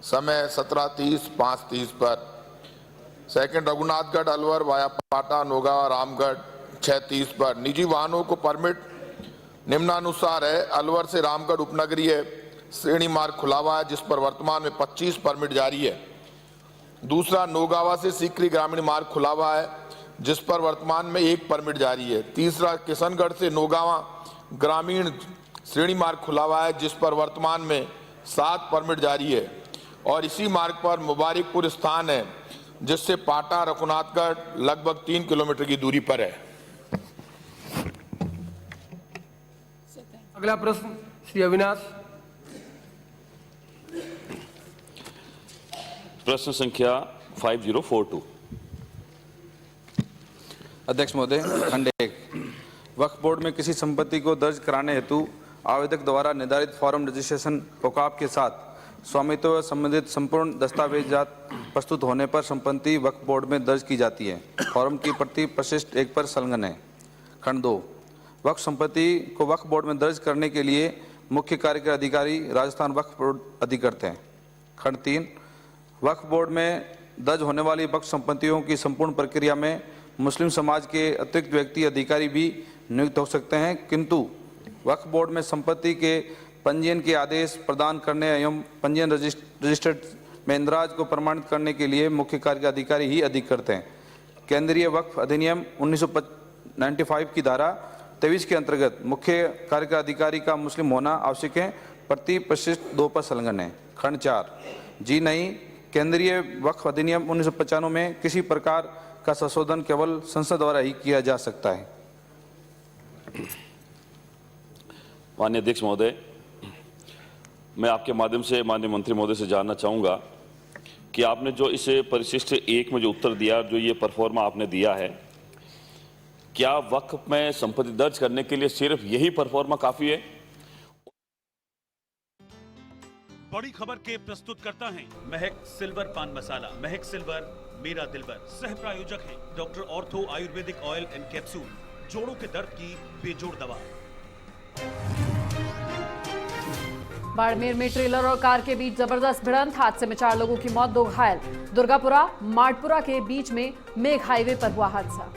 समय 17:30 5:30 पर। Second, Raghunathgarh Alwar via पाटा नोगावा रामगढ़ 6:30 पर। निजी वाहनों को परमिट निम्नानुसार है। अलवर से रामगढ़ उपनगरीय श्रेणी मार्ग खुला हुआ है, जिस पर वर्तमान में 25 परमिट जारी है। दूसरा, नोगावा से सीकरी ग्रामीण मार्ग खुला हुआ है, जिस पर वर्तमान में 1 परमिट जारी है। तीसरा, किशनगढ़ से नोगावा ग्रामीण श्रेणी मार्ग खुला हुआ है, जिस पर वर्तमान में 7 परमिट जारी है। और इसी मार्ग पर मुबारकपुर स्थान है, जिससे पाटा रघुनाथगढ़ लगभग 3 किलोमीटर की दूरी पर है। अगला प्रश्न श्री अविनाश। प्रश्न संख्या 5042। अध्यक्ष महोदय, खंड 1, वक्फ बोर्ड में किसी संपत्ति को दर्ज कराने हेतु आवेदक द्वारा निर्धारित फॉर्म रजिस्ट्रेशन औकाफ के साथ स्वामित्व व संबंधित संपूर्ण दस्तावेजात प्रस्तुत होने पर संपत्ति वक्फ बोर्ड में दर्ज की जाती है। फॉर्म की प्रति पृष्ठ 1 पर संलग्न है। खंड 2, वक्फ संपत्ति को वक्फ बोर्ड में दर्ज करने के लिए मुख्य कार्यकारी अधिकारी राजस्थान वक्फ बोर्ड अधिकृत हैं। खंड 3, वक्फ बोर्ड में दर्ज होने वाली वक्फ संपत्तियों की संपूर्ण प्रक्रिया में मुस्लिम समाज के अतिरिक्त व्यक्ति अधिकारी भी नियुक्त हो सकते हैं, किंतु वक्फ बोर्ड में संपत्ति के पंजीयन के आदेश प्रदान करने एवं पंजीयन रजिस्टर्ड में इंदराज को प्रमाणित करने के लिए मुख्य कार्यकारी अधिकारी ही अधिकृत हैं। केंद्रीय वक्फ अधिनियम 1995 की धारा 23 के अंतर्गत मुख्य कार्यकारी अधिकारी का मुस्लिम होना आवश्यक है। प्रति पृष्ठ 2 पर संलग्न है। खंड 4, जी नहीं, केंद्रीय वक्फ अधिनियम 1995 में किसी प्रकार का संशोधन केवल संसद द्वारा ही किया जा सकता है। माननीय अध्यक्ष महोदय, मैं आपके माध्यम से माननीय मंत्री महोदय से जानना चाहूँगा कि आपने जो इस परिशिष्ट 1 में जो उत्तर दिया, जो ये परफॉर्मा आपने दिया है, क्या वक्फ में संपत्ति दर्ज करने के लिए सिर्फ यही परफॉर्मा काफ़ी है? बड़ी खबर के प्रस्तुत करता है महक सिल्वर पान मसाला। महक सिल्वर मेरा दिलबर। सह प्रायोजक है doctor ortho Ayurvedic oil and capsule, जोड़ों के दर्द की बेजोड़ दवा। बाड़मेर में ट्रेलर और कार के बीच जबरदस्त भिड़ंत, हादसे में 4 लोगों की मौत, 2 घायल। दुर्गापुरा माटपुरा के बीच में मेघ हाईवे पर हुआ हादसा।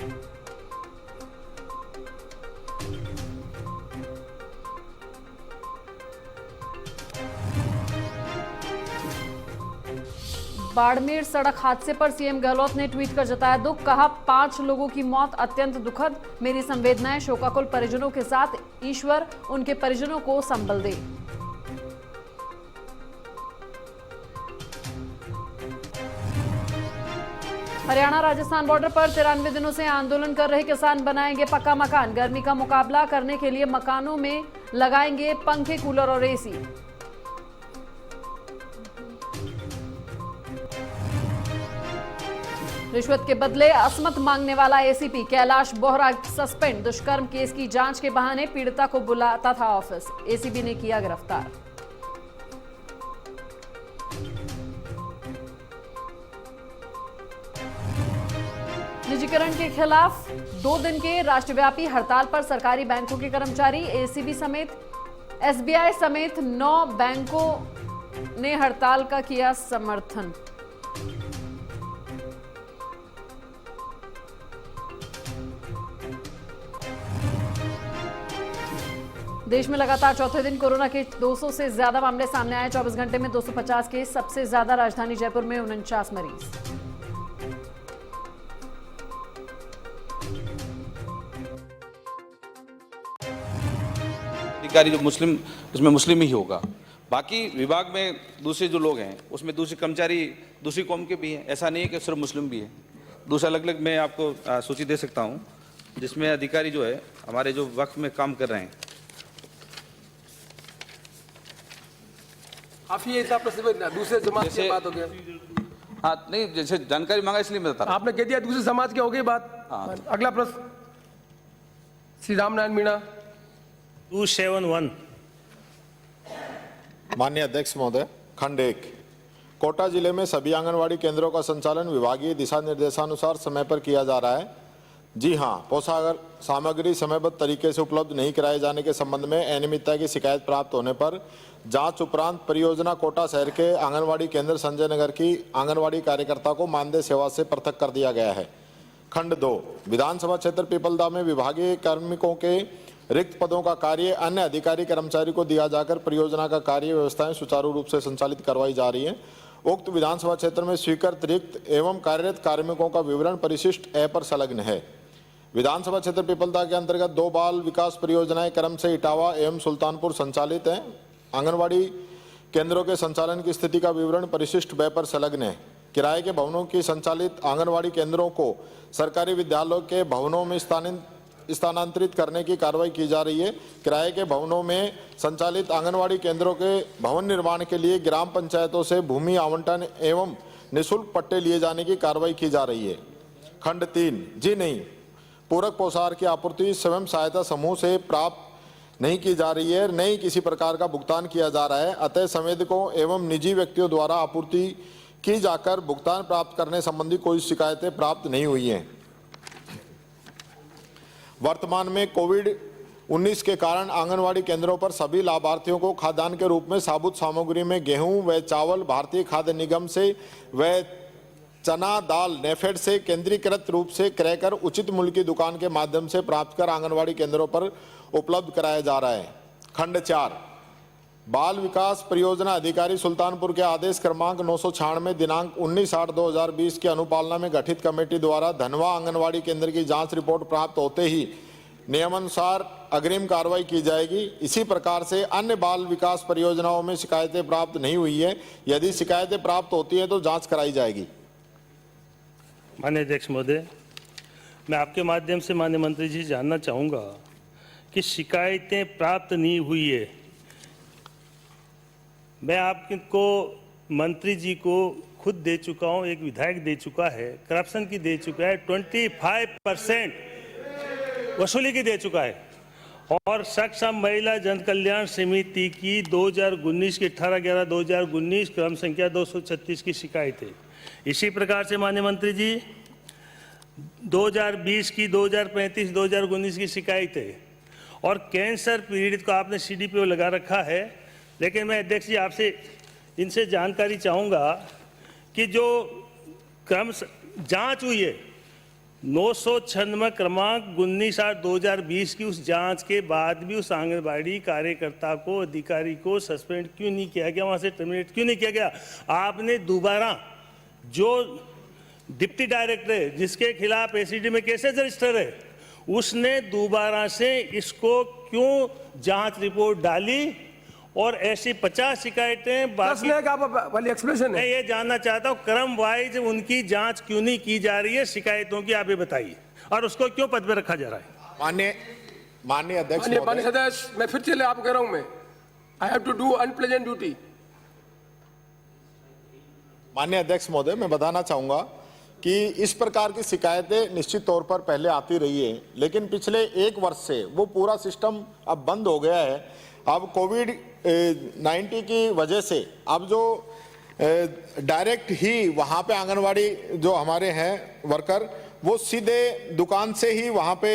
बाड़मेर सड़क हादसे पर सीएम गहलोत ने ट्वीट कर जताया दुख, कहा 5 लोगों की मौत अत्यंत दुखद, मेरी संवेदनाएं शोकाकुल परिजनों के साथ, ईश्वर उनके परिजनों को संबल दे। हरियाणा राजस्थान बॉर्डर पर 93 दिनों से आंदोलन कर रहे किसान बनाएंगे पक्का मकान। गर्मी का मुकाबला करने के लिए मकानों में लगाएंगे पंखे, कूलर और एसी। रिश्वत के बदले असमत मांगने वाला एसीपी कैलाश बोहरा सस्पेंड। दुष्कर्म केस की जांच के बहाने पीड़िता को बुलाता था ऑफिस, एसीबी ने किया गिरफ्तार। निजीकरण के खिलाफ 2 दिन के राष्ट्रव्यापी हड़ताल पर सरकारी बैंकों के कर्मचारी, एसीबी समेत एसबीआई समेत 9 बैंकों ने हड़ताल का किया समर्थन। देश में लगातार चौथे दिन कोरोना के 200 से ज्यादा मामले सामने आए। 24 घंटे में 250 केस, सबसे ज्यादा राजधानी जयपुर में 49 मरीज। अधिकारी जो मुस्लिम, उसमें मुस्लिम ही होगा। बाकी विभाग में दूसरे जो लोग हैं उसमें दूसरे कर्मचारी दूसरी कौम के भी हैं, ऐसा नहीं है कि सिर्फ मुस्लिम भी है। दूसरा अलग अलग मैं आपको सूची दे सकता हूं, जिसमें अधिकारी जो है हमारे जो वक्फ में काम कर रहे हैं। आप ये दूसरे समाज की बात हो गया। हाँ, नहीं, जैसे जानकारी मांगा इसलिए मैं बता रहा हूं। आपने कह दिया दूसरे समाज की हो गई बात। हाँ। अगला प्रश्न श्री रामनारायण मीणा। 271। माननीय अध्यक्ष महोदय, खंड 1, कोटा जिले में सभी आंगनवाड़ी केंद्रों का संचालन विभागीय दिशा निर्देशानुसार समय पर किया जा रहा है। जी हां, पोषाहार सामग्री समयबद्ध तरीके से उपलब्ध नहीं कराए जाने के संबंध में अनियमितता की शिकायत प्राप्त होने पर जांच उपरांत परियोजना कोटा शहर के आंगनवाड़ी केंद्र संजय नगर की आंगनवाड़ी कार्यकर्ता को मानदेय सेवा से पृथक कर दिया गया है। खंड 2 विधानसभा क्षेत्र पीपलदा में विभागीय कार्मिकों के रिक्त पदों का कार्य अन्य अधिकारी कर्मचारी को दिया जाकर परियोजना का कार्य व्यवस्थाएं सुचारू रूप से संचालित करवाई जा रही है। उक्त विधानसभा क्षेत्र में स्वीकृत रिक्त एवं कार्यरत कार्मिकों का विवरण परिशिष्ट ए पर संलग्न है। विधानसभा क्षेत्र पीपलदा के अंतर्गत 2 बाल विकास परियोजनाएं क्रम से इटावा एवं सुल्तानपुर संचालित हैं। आंगनवाड़ी केंद्रों के संचालन की स्थिति का विवरण परिशिष्ट ब पर संलग्न है। किराए के भवनों की संचालित आंगनवाड़ी केंद्रों को सरकारी विद्यालयों के भवनों में स्थानांतरित करने की कार्रवाई की जा रही है। किराए के भवनों में संचालित आंगनवाड़ी केंद्रों के भवन निर्माण के लिए ग्राम पंचायतों से भूमि आवंटन एवं निःशुल्क पट्टे लिए जाने की कार्रवाई की जा रही है। खंड 3 जी नहीं, पूरक पोषाहार की आपूर्ति स्वयं सहायता समूह से प्राप्त नहीं की जा रही है, न ही किसी प्रकार का भुगतान किया जा रहा है। अतः संवेदकों एवं निजी व्यक्तियों द्वारा आपूर्ति की जाकर भुगतान प्राप्त करने संबंधी कोई शिकायतें प्राप्त नहीं हुई हैं। वर्तमान में कोविड-19 के कारण आंगनवाड़ी केंद्रों पर सभी लाभार्थियों को खाद्यान्न के रूप में साबुत सामग्री में गेहूं व चावल भारतीय खाद्य निगम से व चना दाल नेफेड से केंद्रीकृत रूप से क्रय कर उचित मूल्य की दुकान के माध्यम से प्राप्त कर आंगनवाड़ी केंद्रों पर उपलब्ध कराया जा रहा है। खंड 4 बाल विकास परियोजना अधिकारी सुल्तानपुर के आदेश क्रमांक 996 दिनांक 19/8/2020 की अनुपालना में गठित कमेटी द्वारा धनवा आंगनवाड़ी केंद्र की जांच रिपोर्ट प्राप्त होते ही नियमानुसार अग्रिम कार्रवाई की जाएगी। इसी प्रकार से अन्य बाल विकास परियोजनाओं में शिकायतें प्राप्त नहीं हुई है। यदि शिकायतें प्राप्त होती है तो जांच कराई जाएगी। माननीय अध्यक्ष महोदय, मैं आपके माध्यम से माननीय मंत्री जी जानना चाहूँगा कि शिकायतें प्राप्त नहीं हुई है। मैं आपको मंत्री जी को खुद दे चुका हूँ, एक विधायक दे चुका है, करप्शन की दे चुका है, 25% वसूली की दे चुका है और सक्षम महिला जन कल्याण समिति की 2019 की 18/11/2019 क्रम संख्या 236 की शिकायत है। इसी प्रकार से माननीय मंत्री जी 2020 की 2035-2019 की शिकायत है और कैंसर पीड़ित को आपने CDPO लगा रखा है। लेकिन मैं अध्यक्ष जी आपसे इनसे जानकारी चाहूँगा कि जो क्रम जांच हुई है 996 क्रमांक 19/8/2020 की उस जांच के बाद भी उस आंगनबाड़ी कार्यकर्ता को अधिकारी को सस्पेंड क्यों नहीं किया गया, वहाँ से टर्मिनेट क्यों नहीं किया गया? आपने दोबारा जो डिप्टी डायरेक्टर है जिसके खिलाफ ACD में केसेस रजिस्टर है उसने दोबारा से इसको क्यों जांच रिपोर्ट डाली और ऐसी 50 शिकायतें बाकी वाली एक्सप्लेनेशन मैं है। ये जानना चाहता हूँ क्रम वाइज उनकी जांच क्यों नहीं की जा रही है शिकायतों की, आप ये बताइए, और उसको क्यों पद पर रखा जा रहा है? माननीय अध्यक्ष माननीय सदस्य, मैं फिर चले आपको कह रहा हूँ, मैं I have to do unpleasant duty. माननीय अध्यक्ष महोदय, मैं बताना चाहूंगा कि इस प्रकार की शिकायतें निश्चित तौर पर पहले आती रही है, लेकिन पिछले 1 वर्ष से वो पूरा सिस्टम अब बंद हो गया है। अब कोविड-19 की वजह से अब जो डायरेक्ट ही वहाँ पे आंगनवाड़ी जो हमारे हैं वर्कर वो सीधे दुकान से ही वहाँ पे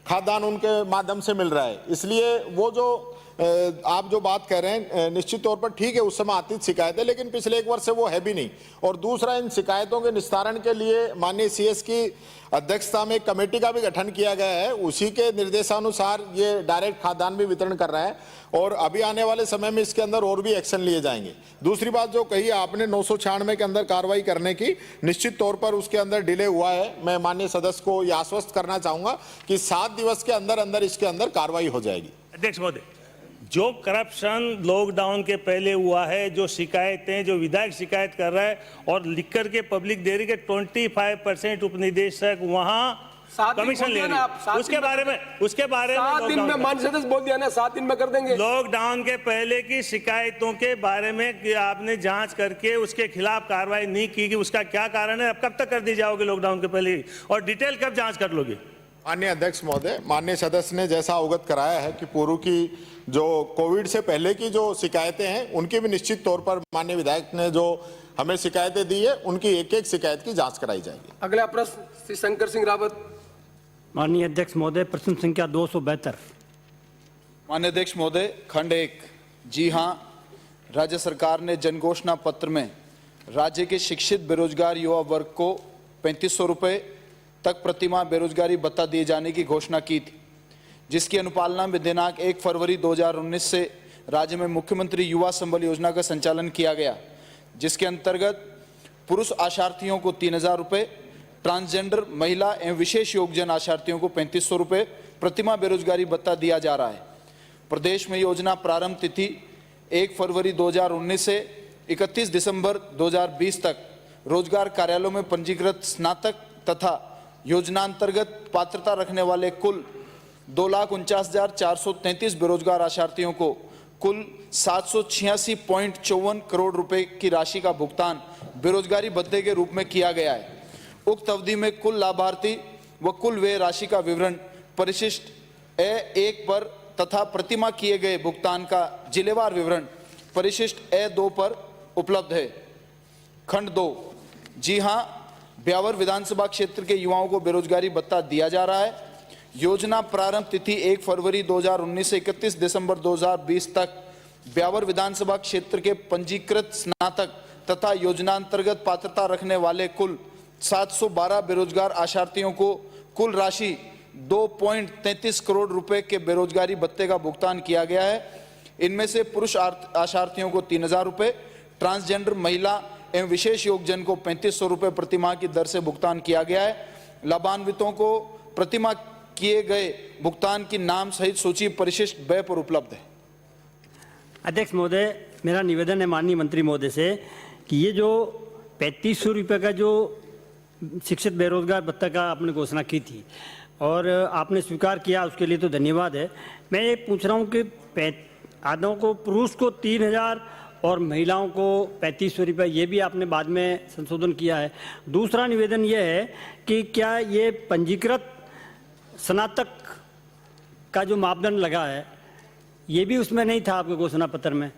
खाद्यान्न उनके माध्यम से मिल रहा है। इसलिए वो जो आप जो बात कह रहे हैं निश्चित तौर पर ठीक है, उस समय आती शिकायतें, लेकिन पिछले 1 वर्ष से वो है भी नहीं। और दूसरा, इन शिकायतों के निस्तारण के लिए माननीय CS की अध्यक्षता में एक कमेटी का भी गठन किया गया है। उसी के निर्देशानुसार ये डायरेक्ट खाद्यान्न भी वितरण कर रहा है और अभी आने वाले समय में इसके अंदर और भी एक्शन लिए जाएंगे। दूसरी बात जो कही आपने 996 के अंदर कार्रवाई करने की, निश्चित तौर पर उसके अंदर डिले हुआ है। मैं माननीय सदस्य को यह आश्वस्त करना चाहूंगा कि 7 दिवस के अंदर अंदर इसके अंदर कार्रवाई हो जाएगी। अध्यक्ष महोदय, जो करप्शन लॉकडाउन के पहले हुआ है, जो शिकायतें जो विधायक शिकायत कर रहा है और लिख कर के पब्लिक दे रही है 25% उपनिदेशक वहां कमीशन ले रही है, उसके बारे में 7 दिन में माननीय सदस्य बोल दिया ना, 7 दिन में कर देंगे। लॉकडाउन के पहले की शिकायतों के बारे में कि आपने जांच करके उसके खिलाफ कार्रवाई नहीं की कि उसका क्या कारण है, अब कब तक कर दी जाओगे लॉकडाउन के पहले ही, और डिटेल कब जांच कर लोगे? माननीय अध्यक्ष महोदय, माननीय सदस्य ने जैसा अवगत कराया है कि पूर्व की जो कोविड से पहले की जो शिकायतें हैं उनकी भी निश्चित तौर पर माननीय विधायक ने जो हमें शिकायतें दी है उनकी एक-एक शिकायत की जांच कराई जाएगी। अगला प्रश्न श्री शंकर सिंह रावत। माननीय अध्यक्ष महोदय, प्रश्न संख्या 272। माननीय अध्यक्ष महोदय, खंड 1। जी हां, राज्य सरकार ने जनघोषणा पत्र में राज्य के शिक्षित बेरोजगार युवा वर्ग को 3500 रुपये तक प्रतिमाह बेरोजगारी भत्ता दिए जाने की घोषणा की थी, जिसकी अनुपालना में दिनांक 1 फरवरी 2019 से राज्य में मुख्यमंत्री युवा संबल योजना का संचालन किया गया, जिसके अंतर्गत पुरुष आशार्थियों को 3000 रुपये, ट्रांसजेंडर महिला एवं विशेष योग्यजन आशार्थियों को 3500 रुपये प्रतिमाह बेरोजगारी भत्ता दिया जा रहा है। प्रदेश में योजना प्रारंभ तिथि 1 फरवरी 2019 से 31 दिसंबर 2020 तक रोजगार कार्यालयों में पंजीकृत स्नातक तथा योजना अंतर्गत पात्रता रखने वाले कुल 2,49,433 बेरोजगार आशार्थियों को कुल 786.54 करोड़ रुपए की राशि का भुगतान बेरोजगारी भत्ते के रूप में किया गया है। उक्त अवधि में कुल लाभार्थी व कुल व्यय राशि का विवरण परिशिष्ट A1 पर तथा प्रतिमाह किए गए भुगतान का जिलेवार विवरण परिशिष्ट A2 पर उपलब्ध है। खंड 2। जी हां, ब्यावर विधानसभा क्षेत्र के युवाओं को बेरोजगारी भत्ता दिया जा रहा है। योजना प्रारंभ तिथि 1 फरवरी 2019 से 31 दिसंबर 2020 तक ब्यावर विधानसभा क्षेत्र के पंजीकृत स्नातक तथा योजना अंतर्गत पात्रता रखने वाले कुल 712 बेरोजगार आशार्थियों को कुल राशि 2.33 करोड़ रुपए के बेरोजगारी भत्ते का भुगतान किया गया है। इनमें से पुरुष आशार्थियों को 3000 रुपये, ट्रांसजेंडर महिला एवं विशेष योग्यजन को 3500 रुपये प्रतिमाह की दर से भुगतान किया गया है। लाभान्वितों को प्रतिमाह किए गए भुगतान की नाम सहित सूची परिशिष्ट व्यय पर उपलब्ध है। अध्यक्ष महोदय, मेरा निवेदन है माननीय मंत्री महोदय से कि ये जो 3500 रुपये का जो शिक्षित बेरोजगार भत्ता का आपने घोषणा की थी और आपने स्वीकार किया, उसके लिए तो धन्यवाद है। मैं ये पूछ रहा हूँ कि आधों को पुरुष को 3000 और महिलाओं को 3500 रुपये, ये भी आपने बाद में संशोधन किया है। दूसरा निवेदन ये है कि क्या ये पंजीकृत स्नातक का जो मापदंड लगा है ये भी उसमें नहीं था आपके घोषणा पत्र में,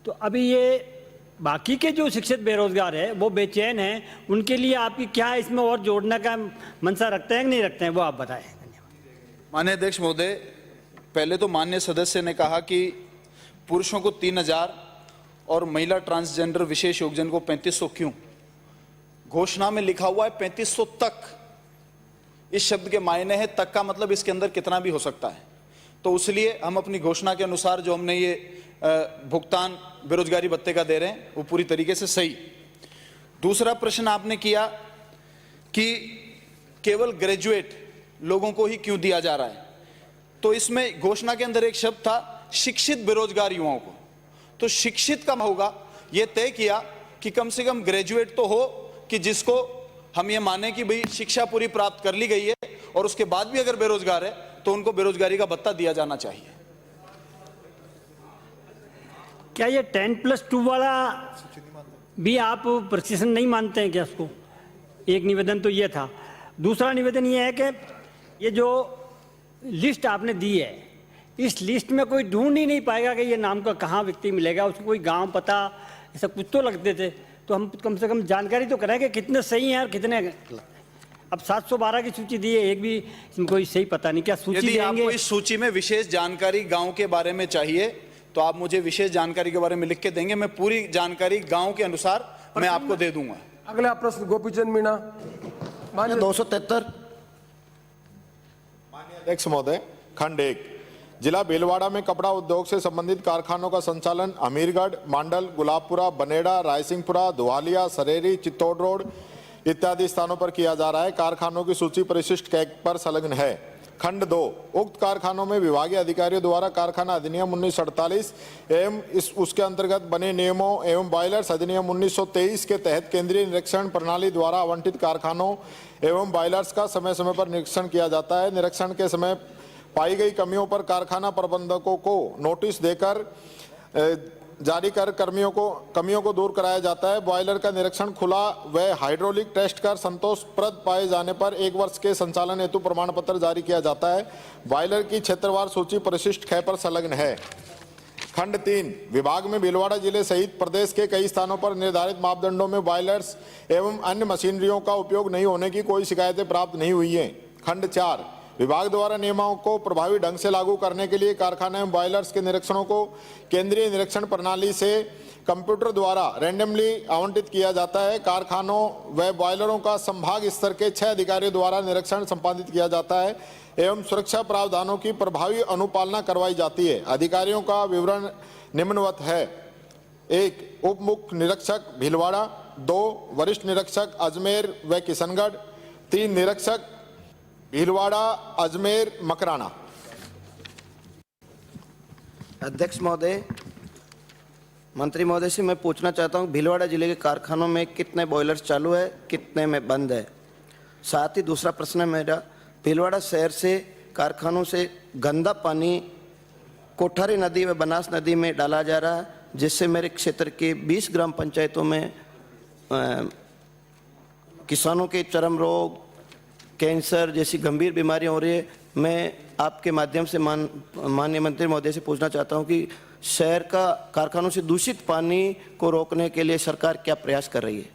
तो अभी ये बाकी के जो शिक्षित बेरोजगार है वो बेचैन हैं, उनके लिए आपकी क्या इसमें और जोड़ने का मंशा रखते हैं कि नहीं रखते हैं, वो आप बताएं। धन्यवाद। माननीय अध्यक्ष महोदय, पहले तो माननीय सदस्य ने कहा कि पुरुषों को 3000 और महिला ट्रांसजेंडर विशेष योग्यजन को 3500 क्यों? घोषणा में लिखा हुआ है 3500 तक। इस शब्द के मायने है तक का मतलब इसके अंदर कितना भी हो सकता है, तो इसलिए हम अपनी घोषणा के अनुसार जो हमने ये भुगतान बेरोजगारी भत्ते का दे रहे हैं वो पूरी तरीके से सही। दूसरा प्रश्न आपने किया कि केवल ग्रेजुएट लोगों को ही क्यों दिया जा रहा है, तो इसमें घोषणा के अंदर एक शब्द था शिक्षित बेरोजगार युवाओं को, तो शिक्षित कम होगा ये तय किया कि कम से कम ग्रेजुएट तो हो कि जिसको हम ये माने कि भाई शिक्षा पूरी प्राप्त कर ली गई है और उसके बाद भी अगर बेरोजगार है तो उनको बेरोजगारी का भत्ता दिया जाना चाहिए। क्या ये 10+2 वाला भी आप प्रशिक्षण नहीं मानते हैं क्या उसको? एक निवेदन तो ये था। दूसरा निवेदन ये है कि ये जो लिस्ट आपने दी है, इस लिस्ट में कोई ढूंढ ही नहीं पाएगा कि ये नाम का कहाँ व्यक्ति मिलेगा, उसको कोई गांव पता ऐसा कुछ तो लगते थे, तो हम कम से कम जानकारी तो करें कि कितने सही हैं और कितने गलत हैं। अब 712 की सूची दी है, एक भी इसमें कोई सही पता नहीं, क्या सूची यदि देंगे? आपको इस सूची में विशेष जानकारी गांव के बारे में चाहिए तो आप मुझे विशेष जानकारी के बारे में लिख के देंगे, मैं पूरी जानकारी गांव के अनुसार मैं आपको दे दूंगा। अगला प्रश्न गोपीचंद मीणा, मान्य 273। माननीय अध्यक्ष महोदय, खंड 1। जिला भीलवाड़ा में कपड़ा उद्योग से संबंधित कारखानों का संचालन हमीरगढ़, मांडल, गुलाबपुरा, बनेड़ा, रायसिंहपुरा, धुवालिया, सरेरी, चित्तौड़ रोड इत्यादि स्थानों पर किया जा रहा है। कारखानों की सूची परिशिष्ट कैग पर संलग्न है। खंड 2। उक्त कारखानों में विभागीय अधिकारियों द्वारा कारखाना अधिनियम 1948 एवं उसके अंतर्गत बने नियमों एवं बॉयलर्स अधिनियम 1923 के तहत केंद्रीय निरीक्षण प्रणाली द्वारा आवंटित कारखानों एवं बॉयलर्स का समय समय पर निरीक्षण किया जाता है। निरीक्षण के समय पाई गई कमियों पर कारखाना प्रबंधकों को नोटिस देकर जारी कर कमियों को दूर कराया जाता है। बॉयलर का निरीक्षण खुला व हाइड्रोलिक टेस्ट कर संतोषप्रद पाए जाने पर 1 वर्ष के संचालन हेतु प्रमाण पत्र जारी किया जाता है। बॉयलर की क्षेत्रवार सूची परिशिष्ट ख पर संलग्न है। खंड 3। विभाग में भीलवाड़ा जिले सहित प्रदेश के कई स्थानों पर निर्धारित मापदंडों में बॉयलर्स एवं अन्य मशीनरियों का उपयोग नहीं होने की कोई शिकायतें प्राप्त नहीं हुई हैं। खंड 4। विभाग द्वारा नियमों को प्रभावी ढंग से लागू करने के लिए कारखाने में बॉयलर्स के निरीक्षणों को केंद्रीय निरीक्षण प्रणाली से कंप्यूटर द्वारा रैंडमली आवंटित किया जाता है। कारखानों व बॉयलरों का संभाग स्तर के 6 अधिकारियों द्वारा निरीक्षण संपादित किया जाता है एवं सुरक्षा प्रावधानों की प्रभावी अनुपालना करवाई जाती है। अधिकारियों का विवरण निम्नवत है। 1 उप मुख्य निरीक्षक भीलवाड़ा, 2 वरिष्ठ निरीक्षक अजमेर व किशनगढ़, 3 निरीक्षक भीलवाड़ा, अजमेर, मकराना। अध्यक्ष महोदय, मंत्री महोदय से मैं पूछना चाहता हूं, भीलवाड़ा जिले के कारखानों में कितने बॉयलर्स चालू है, कितने में बंद है। साथ ही दूसरा प्रश्न है मेरा, भीलवाड़ा शहर से कारखानों से गंदा पानी कोठारी नदी व बनास नदी में डाला जा रहा है, जिससे मेरे क्षेत्र के 20 ग्राम पंचायतों में किसानों के चर्म रोग, कैंसर जैसी गंभीर बीमारियां हो रही है। मैं आपके माध्यम से माननीय मंत्री महोदय से पूछना चाहता हूं कि शहर का कारखानों से दूषित पानी को रोकने के लिए सरकार क्या प्रयास कर रही है।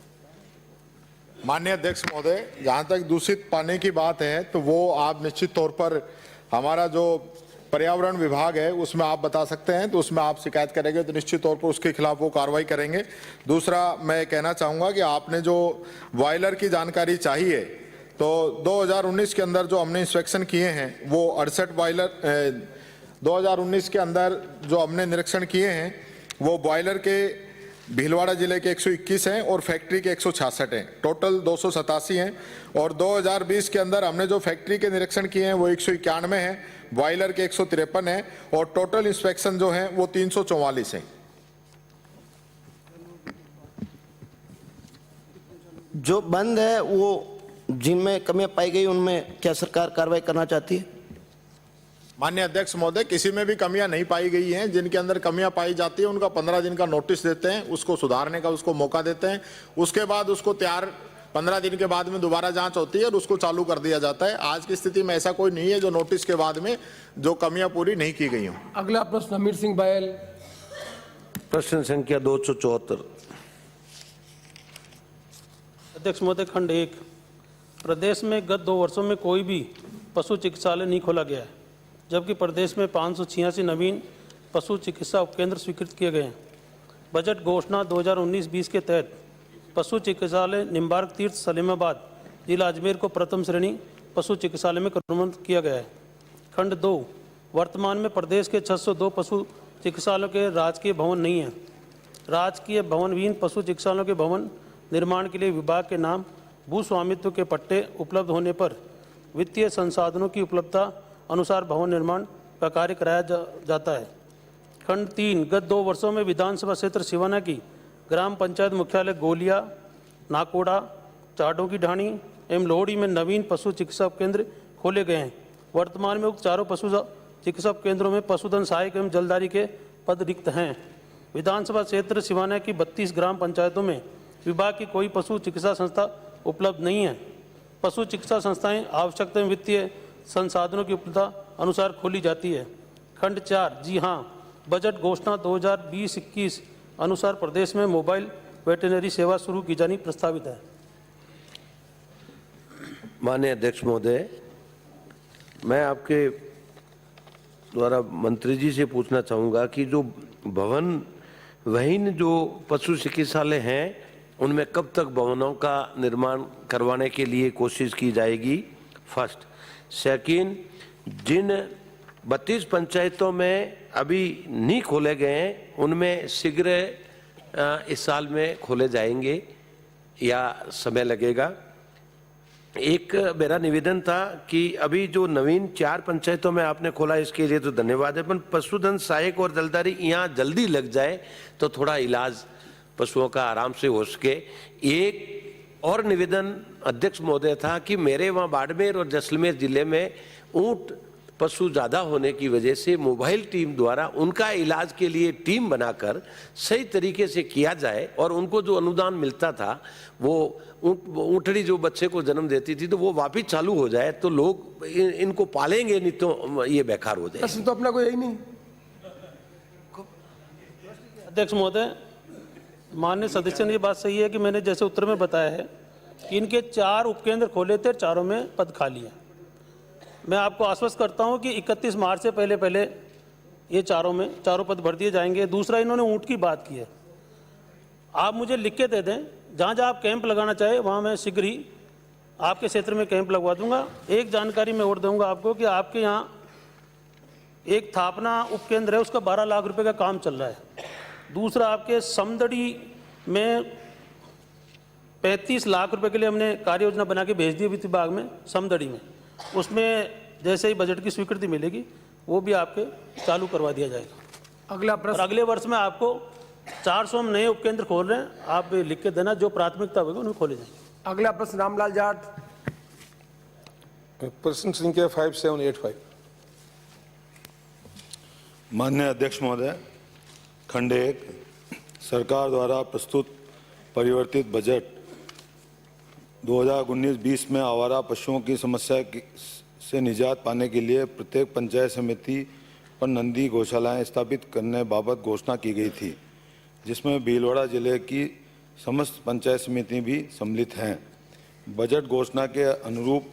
माननीय अध्यक्ष महोदय, जहाँ तक दूषित पानी की बात है तो वो आप निश्चित तौर पर हमारा जो पर्यावरण विभाग है उसमें आप बता सकते हैं, तो उसमें आप शिकायत करेंगे तो निश्चित तौर पर उसके खिलाफ वो कार्रवाई करेंगे। दूसरा मैं कहना चाहूँगा कि आपने जो बॉयलर की जानकारी चाहिए, तो 2019 के अंदर जो हमने इंस्पेक्शन किए हैं वो 68 बॉयलर 2019 के अंदर जो हमने निरीक्षण किए हैं वो बॉयलर के भीलवाड़ा जिले के 121 हैं और फैक्ट्री के 166 हैं, टोटल 287 हैं। और 2020 के अंदर हमने जो फैक्ट्री के निरीक्षण किए हैं वो 191 हैं, बॉयलर के 153 हैं और टोटल इंस्पेक्शन जो है वो 344 हैं। जो बंद है वो जिनमें कमियां पाई गई उनमें क्या सरकार कार्रवाई करना चाहती है। माननीय अध्यक्ष महोदय, किसी में भी कमियां नहीं पाई गई हैं। जिनके अंदर कमियां पाई जाती है उनका 15 दिन का नोटिस देते हैं, उसको सुधारने का उसको मौका देते हैं। उसके बाद उसको तैयार 15 दिन के बाद में दोबारा जांच होती है और उसको चालू कर दिया जाता है। आज की स्थिति में ऐसा कोई नहीं है जो नोटिस के बाद में जो कमियां पूरी नहीं की गई हों। अगला प्रश्न हमीर सिंह बहल। प्रश्न संख्या 274। अध्यक्ष महोदय, खंड 1, प्रदेश में गत 2 वर्षों में कोई भी पशु चिकित्सालय नहीं खोला गया है, जबकि प्रदेश में 586 नवीन पशु चिकित्सा उपकेंद्र स्वीकृत किए गए हैं। बजट घोषणा 2019-20 के तहत पशु चिकित्सालय निम्बार्क तीर्थ सलीमाबाद जिला अजमेर को प्रथम श्रेणी पशु चिकित्सालय में क्रमबद्ध किया गया है। खंड 2, वर्तमान में प्रदेश के 602 पशु चिकित्सालयों के राजकीय भवन नहीं हैं। राजकीय भवनविहीन पशु चिकित्सालयों के भवन निर्माण के लिए विभाग के नाम भू स्वामित्व के पट्टे उपलब्ध होने पर वित्तीय संसाधनों की उपलब्धता अनुसार भवन निर्माण का कार्य कराया जाता है। खंड 3, गत 2 वर्षों में विधानसभा क्षेत्र सिवाना की ग्राम पंचायत मुख्यालय गोलिया, नाकोड़ा, चाडों की ढाणी एवं लोहड़ी में नवीन पशु चिकित्सा केंद्र खोले गए हैं। वर्तमान में उक्त चारों पशु चिकित्सा केंद्रों में पशुधन सहायक एवं जलदारी के पद रिक्त हैं। विधानसभा क्षेत्र सिवाना की 32 ग्राम पंचायतों में विभाग की कोई पशु चिकित्सा संस्था उपलब्ध नहीं है। पशु चिकित्सा संस्थाएं आवश्यकता एवं वित्तीय संसाधनों की उपलब्धता अनुसार खोली जाती है। खंड 4, जी हाँ, बजट घोषणा 2020-21 अनुसार प्रदेश में मोबाइल वेटरनरी सेवा शुरू की जानी प्रस्तावित है। माननीय अध्यक्ष महोदय, मैं आपके द्वारा मंत्री जी से पूछना चाहूँगा कि जो भवन वहीन जो पशु चिकित्सालय हैं उनमें कब तक भवनों का निर्माण करवाने के लिए कोशिश की जाएगी, फर्स्ट। सेकंड, जिन 32 पंचायतों में अभी नहीं खोले गए हैं उनमें शीघ्र इस साल में खोले जाएंगे या समय लगेगा। एक मेरा निवेदन था कि अभी जो नवीन 4 पंचायतों में आपने खोला इसके लिए तो धन्यवाद है, पर पशुधन सहायक और जलदारी यहाँ जल्दी लग जाए तो थोड़ा इलाज पशुओं का आराम से हो सके। एक और निवेदन अध्यक्ष महोदय था कि मेरे वहाँ बाड़मेर और जैसलमेर जिले में ऊंट पशु ज़्यादा होने की वजह से मोबाइल टीम द्वारा उनका इलाज के लिए टीम बनाकर सही तरीके से किया जाए और उनको जो अनुदान मिलता था वो ऊँटड़ी जो बच्चे को जन्म देती थी तो वो वापस चालू हो जाए तो लोग इनको पालेंगे, नहीं तो ये बेकार हो जाए। तो अपना कोई यही नहीं। अध्यक्ष महोदय, माननीय सदस्य ने ये बात सही है कि मैंने जैसे उत्तर में बताया है कि इनके 4 उपकेंद्र खोले थे, चारों में पद खाली है। मैं आपको आश्वस्त करता हूं कि 31 मार्च से पहले ये चारों पद भर दिए जाएंगे। दूसरा, इन्होंने ऊँट की बात की है, आप मुझे लिख के दे दें, जहाँ जहाँ आप कैंप लगाना चाहे वहाँ मैं शीघ्र ही आपके क्षेत्र में कैंप लगवा दूंगा। एक जानकारी मैं और दूंगा आपको कि आपके यहाँ एक थापना उपकेंद्र है, उसका 12 लाख रुपए का काम चल रहा है। दूसरा, आपके समदड़ी में 35 लाख रुपए के लिए हमने कार्य योजना बना के भेज दी वित्त विभाग में, समदड़ी में। उसमें जैसे ही बजट की स्वीकृति मिलेगी वो भी आपके चालू करवा दिया जाएगा। अगला और प्रश्न अगले वर्ष में आपको 400 हम नए उपकेंद्र खोल रहे हैं, आप लिख के देना, जो प्राथमिकता होगी उन्हें खोले जाएंगे। अगला प्रश्न रामलाल जाट। प्रश्न संख्या 5785। माननीय अध्यक्ष महोदय, खंड 1, सरकार द्वारा प्रस्तुत परिवर्तित बजट 2019-20 में आवारा पशुओं की समस्या से निजात पाने के लिए प्रत्येक पंचायत समिति पर नंदी गौशालाएं स्थापित करने बाबत घोषणा की गई थी, जिसमें भीलवाड़ा जिले की समस्त पंचायत समिति भी सम्मिलित हैं। बजट घोषणा के अनुरूप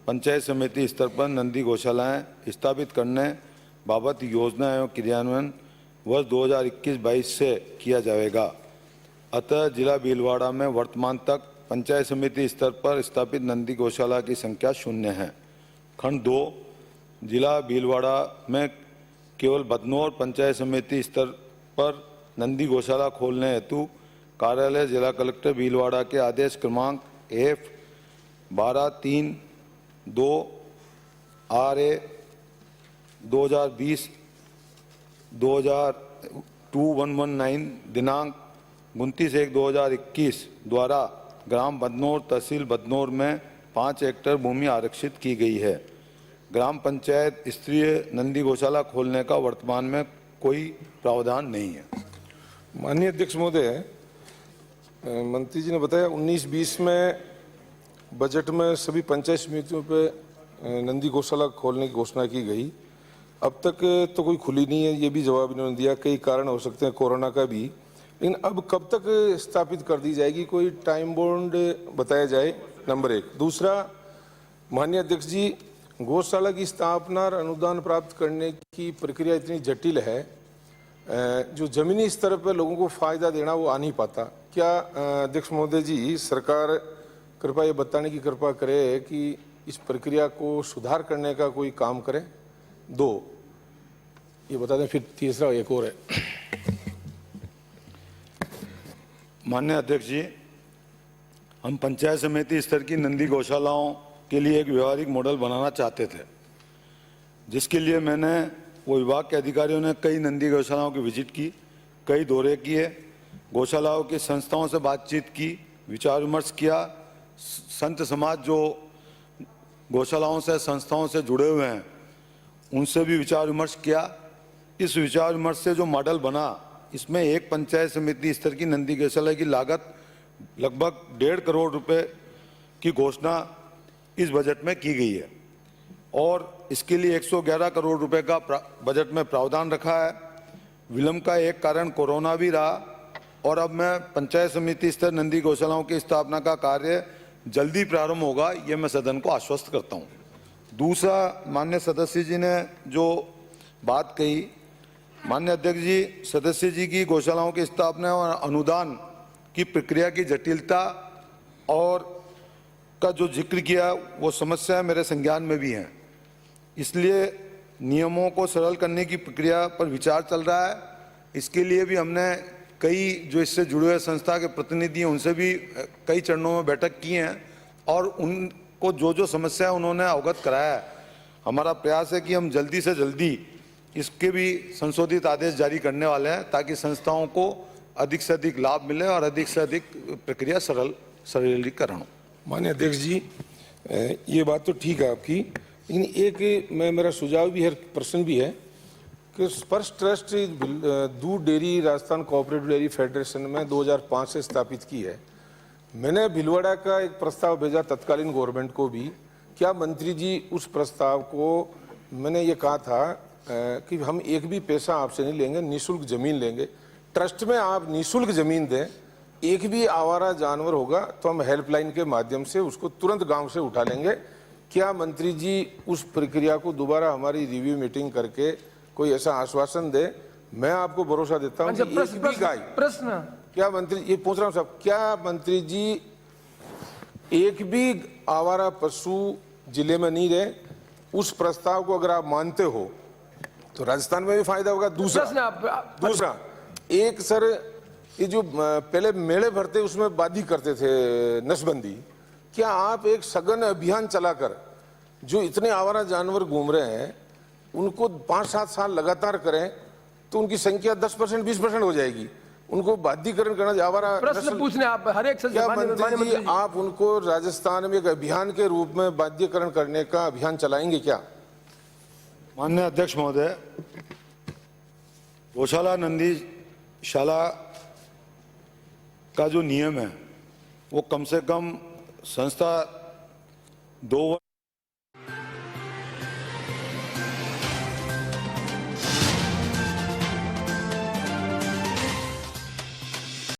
पंचायत समिति स्तर पर नंदी गौशालाएं स्थापित करने बाबत योजना एवं क्रियान्वयन वर्ष 2021-22 से किया जाएगा। अतः जिला भीलवाड़ा में वर्तमान तक पंचायत समिति स्तर पर स्थापित नंदी गौशाला की संख्या 0 है। खंड 2, जिला भीलवाड़ा में केवल बदनौर पंचायत समिति स्तर पर नंदी गौशाला खोलने हेतु कार्यालय जिला कलेक्टर भीलवाड़ा के आदेश क्रमांक F1232 RA 2020-2119 दिनांक 29/1/2021 द्वारा ग्राम बदनौर तहसील बदनौर में 5 हेक्टेयर भूमि आरक्षित की गई है। ग्राम पंचायत स्तरीय नंदी गौशाला खोलने का वर्तमान में कोई प्रावधान नहीं है। माननीय अध्यक्ष महोदय, मंत्री जी ने बताया 19-20 में बजट में सभी पंचायत समितियों पे नंदी गौशाला खोलने की घोषणा की गई। अब तक तो कोई खुली नहीं है, ये भी जवाब इन्होंने दिया। कई कारण हो सकते हैं, कोरोना का भी, लेकिन अब कब तक स्थापित कर दी जाएगी, कोई टाइम बाउंड बताया जाए, नंबर 1। दूसरा, माननीय अध्यक्ष जी, गौशाला की स्थापना और अनुदान प्राप्त करने की प्रक्रिया इतनी जटिल है, जो जमीनी स्तर पर लोगों को फायदा देना वो आ नहीं पाता। क्या अध्यक्ष महोदय जी, सरकार कृपया ये बताने की कृपा करे कि इस प्रक्रिया को सुधार करने का कोई काम करे? 2 ये बता दें, फिर तीसरा एक और है। माननीय अध्यक्ष जी, हम पंचायत समिति स्तर की नंदी गौशालाओं के लिए एक व्यवहारिक मॉडल बनाना चाहते थे, जिसके लिए मैंने वो विभाग के अधिकारियों ने कई नंदी गौशालाओं की विजिट की, कई दौरे किए, गौशालाओं की संस्थाओं से बातचीत की, विचार विमर्श किया। संत समाज जो गौशालाओं से संस्थाओं से जुड़े हुए हैं उनसे भी विचार विमर्श किया। इस विचार विमर्श से जो मॉडल बना, इसमें एक पंचायत समिति स्तर की नंदी गौशाला की लागत लगभग 1.5 करोड़ रुपए की घोषणा इस बजट में की गई है और इसके लिए 111 करोड़ रुपए का बजट में प्रावधान रखा है। विलंब का एक कारण कोरोना भी रहा और अब मैं पंचायत समिति स्तर नंदी गौशालाओं की स्थापना का कार्य जल्दी प्रारंभ होगा, ये मैं सदन को आश्वस्त करता हूँ। दूसरा, माननीय सदस्य जी ने जो बात कही, माननीय अध्यक्ष जी, सदस्य जी की गौशालाओं की स्थापना और अनुदान की प्रक्रिया की जटिलता और का जो जिक्र किया वो समस्या मेरे संज्ञान में भी हैं, इसलिए नियमों को सरल करने की प्रक्रिया पर विचार चल रहा है। इसके लिए भी हमने कई जो इससे जुड़े हुए संस्था के प्रतिनिधि हैं उनसे भी कई चरणों में बैठक की हैं और उनको जो समस्या है उन्होंने अवगत कराया है। हमारा प्रयास है कि हम जल्दी से जल्दी इसके भी संशोधित आदेश जारी करने वाले हैं ताकि संस्थाओं को अधिक से अधिक लाभ मिले और अधिक से अधिक प्रक्रिया सरलीकरण हो। माननीय अध्यक्ष जी, ये बात तो ठीक है आपकी, लेकिन एक मेरा सुझाव भी है, प्रश्न भी है कि स्पर्श ट्रस्ट दूध dairy Rajasthan cooperative dairy federation में 2005 से स्थापित की है। मैंने भीलवाड़ा का एक प्रस्ताव भेजा तत्कालीन गवर्नमेंट को भी। क्या मंत्री जी उस प्रस्ताव को, मैंने ये कहा था कि हम एक भी पैसा आपसे नहीं लेंगे, निःशुल्क जमीन लेंगे, ट्रस्ट में आप निःशुल्क जमीन दें, एक भी आवारा जानवर होगा तो हम हेल्पलाइन के माध्यम से उसको तुरंत गांव से उठा लेंगे। क्या मंत्री जी उस प्रक्रिया को दोबारा हमारी रिव्यू मीटिंग करके कोई ऐसा आश्वासन दे? मैं आपको भरोसा देता हूं कि एक भी गाय, प्रश्न क्या मंत्री, ये पूछ रहा हूं साहब, क्या मंत्री जी एक भी आवारा पशु जिले में नहीं रहे? उस प्रस्ताव को अगर आप मानते हो तो राजस्थान में भी फायदा होगा। दूसरा एक सर, ये जो पहले मेले भरते उसमें बादी करते थे नसबंदी, क्या आप एक सघन अभियान चलाकर जो इतने आवारा जानवर घूम रहे हैं उनको 5-7 साल लगातार करें तो उनकी संख्या 10% 20% हो जाएगी। उनको बाध्यकरण करना, आवारा प्रश्न पूछने आप हर एक क्या मंत्री जी आप उनको राजस्थान में एक अभियान के रूप में बाध्यकरण करने का अभियान चलाएंगे क्या? माननीय अध्यक्ष महोदय, गौशाला नंदीशाला का जो नियम है वो कम से कम संस्था 2